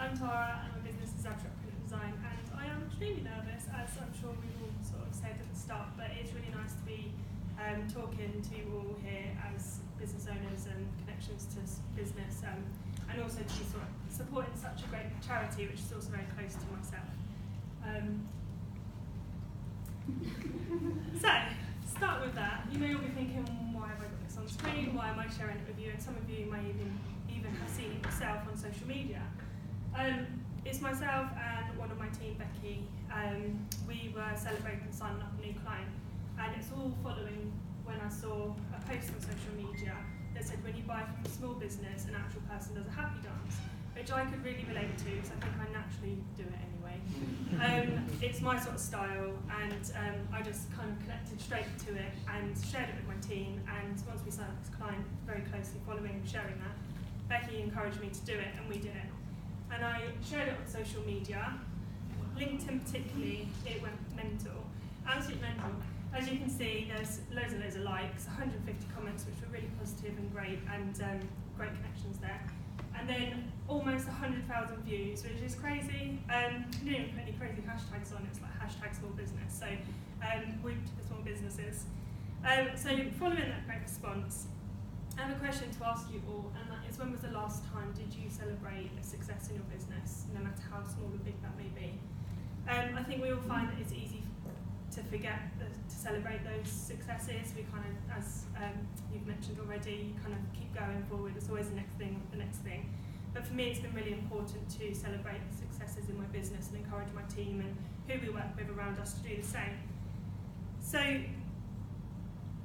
I'm Tara, and my business is Abstract Print Design, and I am extremely nervous, as I'm sure we've all sort of said at the start, but it's really nice to be talking to you all here as business owners and connections to business, and also to be sort of supporting such a great charity, which is also very close to myself. So, start with that. You may all be thinking, why have I got this on screen? Why am I sharing it with you? And some of you may even have seen it yourself on social media. It's myself and one of my team, Becky. We were celebrating signing up a new client, and it's all following when I saw a post on social media that said when you buy from a small business, an actual person does a happy dance, which I could really relate to because I think I naturally do it anyway. It's my sort of style, and I just kind of connected straight to it and shared it with my team, and once we signed up this client, very closely following sharing that, Becky encouraged me to do it, and we did it. And I shared it on social media. LinkedIn particularly, it went mental, absolutely mental. As you can see, there's loads and loads of likes, 150 comments, which were really positive and great, and great connections there. And then almost 100,000 views, which is crazy. I didn't even put any crazy hashtags on it. It's like hashtag small business. So WIB to the small businesses. So following that great response, I have a question to ask you all, and that is, when was the last time did you celebrate a success in your business, no matter how small or big that may be? I think we all find that it's easy to forget to celebrate those successes. We kind of, as you've mentioned already, kind of keep going forward. It's always the next thing, the next thing. But for me, it's been really important to celebrate the successes in my business and encourage my team and who we work with around us to do the same. So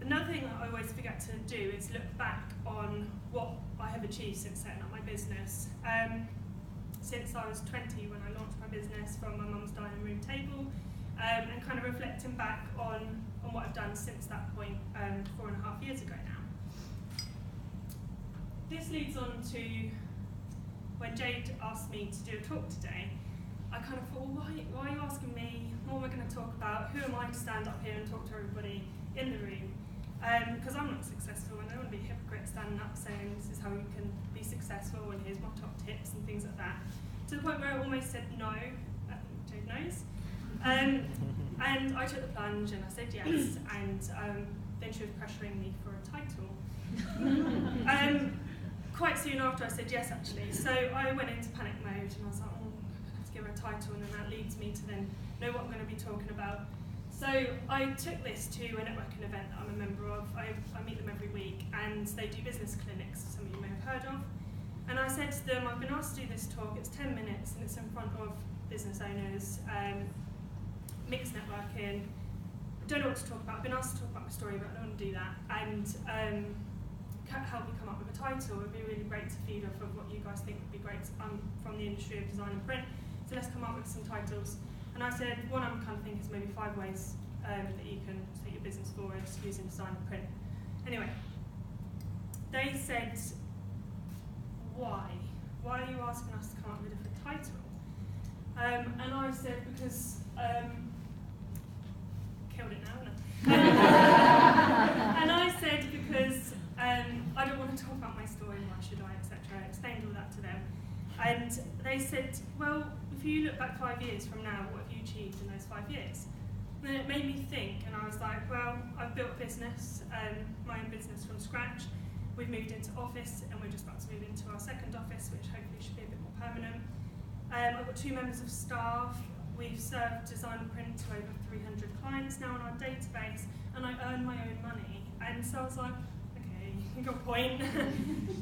another thing that I always forget to do is look back on what I have achieved since setting up my business. Since I was 20 when I launched my business from my mum's dining room table, and kind of reflecting back on what I've done since that point 4.5 years ago now. This leads on to when Jade asked me to do a talk today. I kind of thought, well, why are you asking me? What am I going to talk about? Who am I to stand up here and talk to everybody in the room? Because I'm not successful, and I don't want to be a hypocrite standing up saying this is how you can be successful and here's my top tips and things like that. To the point where I almost said no. I think Jade knows. And I took the plunge and I said yes, and then she was pressuring me for a title. Quite soon after I said yes, actually. So I went into panic mode and I was like, oh, I have to give her a title, and then that leads me to then know what I'm going to be talking about. So I took this to a networking event that I'm a member of. I meet them every week, and they do business clinics, some of you may have heard of. And I said to them, I've been asked to do this talk, it's 10 minutes, and it's in front of business owners, mixed networking. I don't know what to talk about. I've been asked to talk about my story, but I don't want to do that. And help me come up with a title. It would be really great to feed off of what you guys think would be great. I'm from the industry of design and print, so let's come up with some titles. And I said, one I'm kind of thinking is maybe 5 ways that you can take your business forward using design and print. Anyway, they said, why? Why are you asking us to come up with a different title? And I said, because killed it now, haven't I? And I said, because I don't want to talk about my story, why should I, etc. I explained all that to them. And they said, well, if you look back 5 years from now, what have you achieved in those 5 years? And then it made me think, and I was like, well, I've built a business, my own business from scratch. We've moved into office, and we're just about to move into our second office, which hopefully should be a bit more permanent. I've got 2 members of staff. We've served design and print to over 300 clients now on our database, and I earn my own money. And so I was like, okay, good point.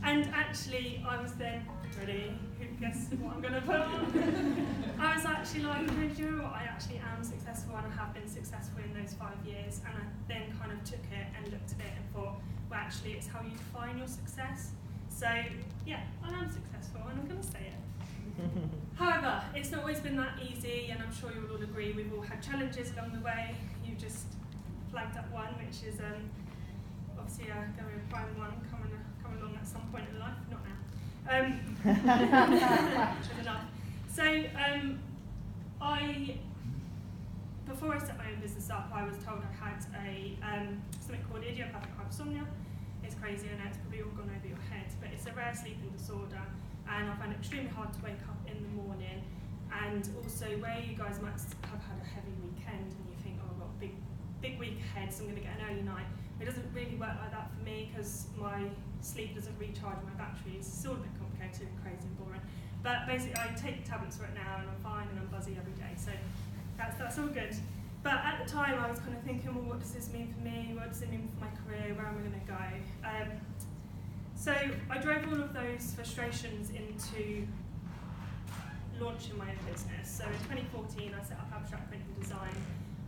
And actually, I was then, ready, who guessed what I'm going to put on? I was actually like, you know what, I actually am successful, and I have been successful in those 5 years. And I then kind of took it and looked at it and thought, well, actually, it's how you define your success. So, yeah, I am successful, and I'm going to say it. However, it's not always been that easy, and I'm sure you'll all agree we've all had challenges along the way. You just flagged up one, which is obviously a going prime one coming along at some point in life, not now. Which is enough. So before I set my own business up, I was told I had something called idiopathic hypersomnia. It's crazy, I know it's probably all gone over your head, but it's a rare sleeping disorder. and I find it extremely hard to wake up in the morning. And also, where you guys might have had a heavy weekend and you think, oh, I've got a big week ahead, so I'm going to get an early night. It doesn't really work like that for me because my sleep doesn't recharge my batteries. It's all a bit complicated and crazy and boring. But basically, I take tablets for it now and I'm fine and I'm buzzy every day, so that's all good. But at the time, I was kind of thinking, well, what does this mean for me? What does it mean for my career? Where am I going to go? So I drove all of those frustrations into launching my own business. So in 2014, I set up Abstract Print and Design,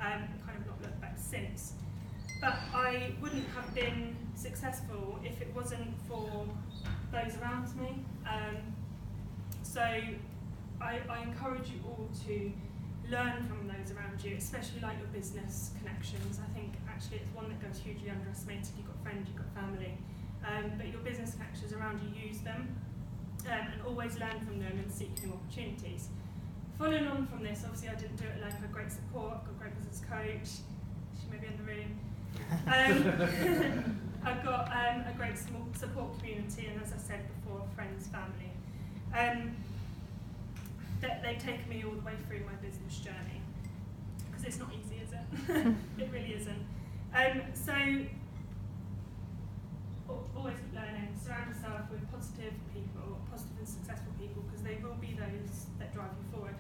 and kind of not looked back since. But I wouldn't have been successful if it wasn't for those around me. So I encourage you all to learn from those around you, especially like your business connections. I think actually it's one that goes hugely underestimated. You've got friends, you've got family, but your business connections around you, use them. And always learn from them and seek new opportunities. Following on from this, obviously I didn't do it alone. I had great support, I've got a great business coach, she may be in the room. I've got a great small support community, and as I said before, friends, family. They've taken me all the way through my business journey, because it's not easy, is it? It really isn't. So, always learning, surround yourself with positive people, positive and successful people, because they will be those that drive you forward.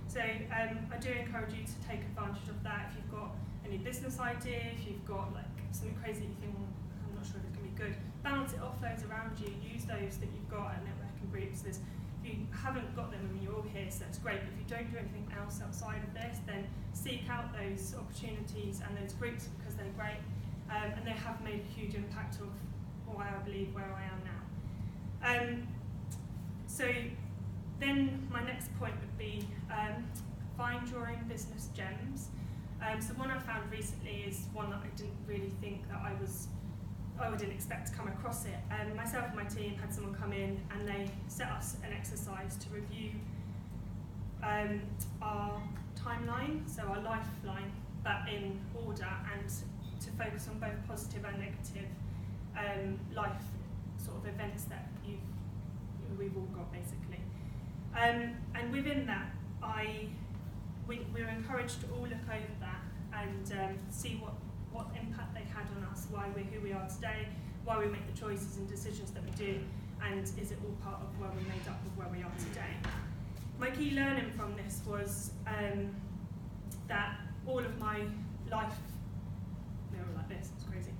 So I do encourage you to take advantage of that. If you've got a new business idea, if you've got like something crazy that you think, well, I'm not sure if it's going to be good, balance it off those around you, use those that you've got at networking groups. If you haven't got them, I mean, you're all here, so that's great. But if you don't do anything else outside of this, then seek out those opportunities and those groups, because they're great, and they have made a huge impact of why I believe where I am now. So then my next point would be find your own business gems. So one I found recently is one that I didn't really think that I didn't expect to come across it. Myself and my team had someone come in and they set us an exercise to review our timeline, so our lifeline, but in order, and to focus on both positive and negative life sort of events that we've all got, basically. And within that, we were encouraged to all look over that and see what impact they had on us, why we're who we are today, why we make the choices and decisions that we do, and is it all part of where we made up of where we are today. My key learning from this was that all of my life, they were like this, it's crazy,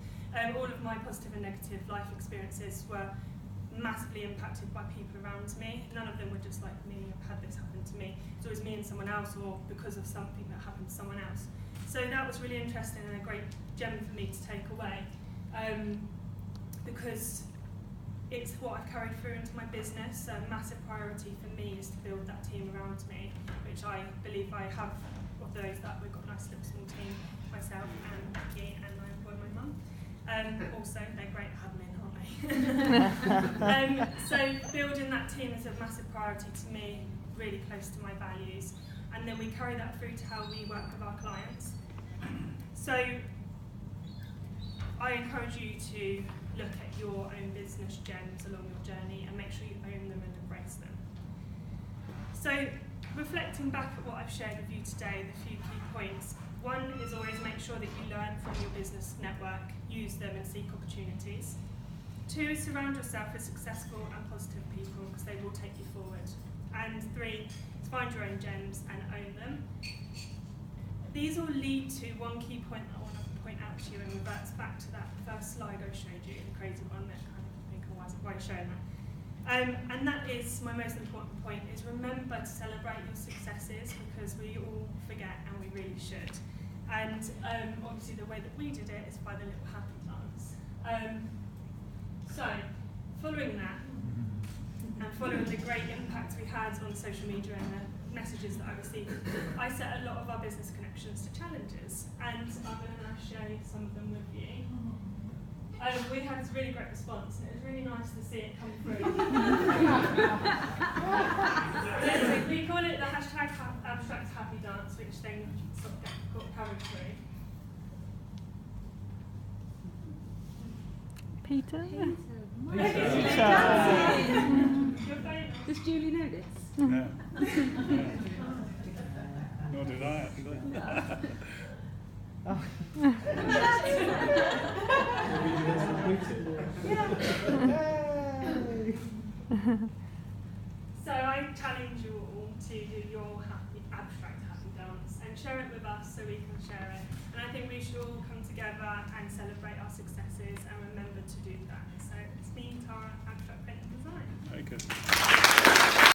all of my positive and negative life experiences were massively impacted by people around me. None of them were just like me, I've had this happen to me. It's always me and someone else, or because of something that happened to someone else. So that was really interesting and a great gem for me to take away, because it's what I've carried through into my business. A massive priority for me is to build that team around me, which I believe I have of those that we've got a nice little small team, myself and Becky, and I employ my mum. Also, they're great admin, aren't they? So building that team is a massive priority to me, really close to my values, and then we carry that through to how we work with our clients. So I encourage you to look at your own business gems along your journey and make sure you own them and embrace them. So reflecting back at what I've shared with you today, the few key points. One is always make sure that you learn from your business network, use them and seek opportunities. Two is surround yourself with successful and positive people, because they will take you forward. And three is find your own gems and own them. These all lead to one key point that I want to point out to you, and reverts back to that first slide I showed you, the crazy one that kind of think, oh, why are you showing that? And that is my most important point, is remember to celebrate your successes, because we all forget and we really should. And obviously the way that we did it is by the little happy dance. So following that, and following the great impact we had on social media and the messages that I received, I set a lot of our business connections to challenges, and I'm going to now share some of them with you. We had this really great response, and it was really nice to see it come through. We call it the hashtag abstract happy dance, which then sort of got carried through. Peter? Your phone. Does Julie know this? No. Nor did I, actually. So I challenge you all to do your abstract happy dance and share it with us so we can share it. And I think we should all come together and celebrate our successes and remember to do that. So it's me, Tara, Abstract Print and Design. Very good.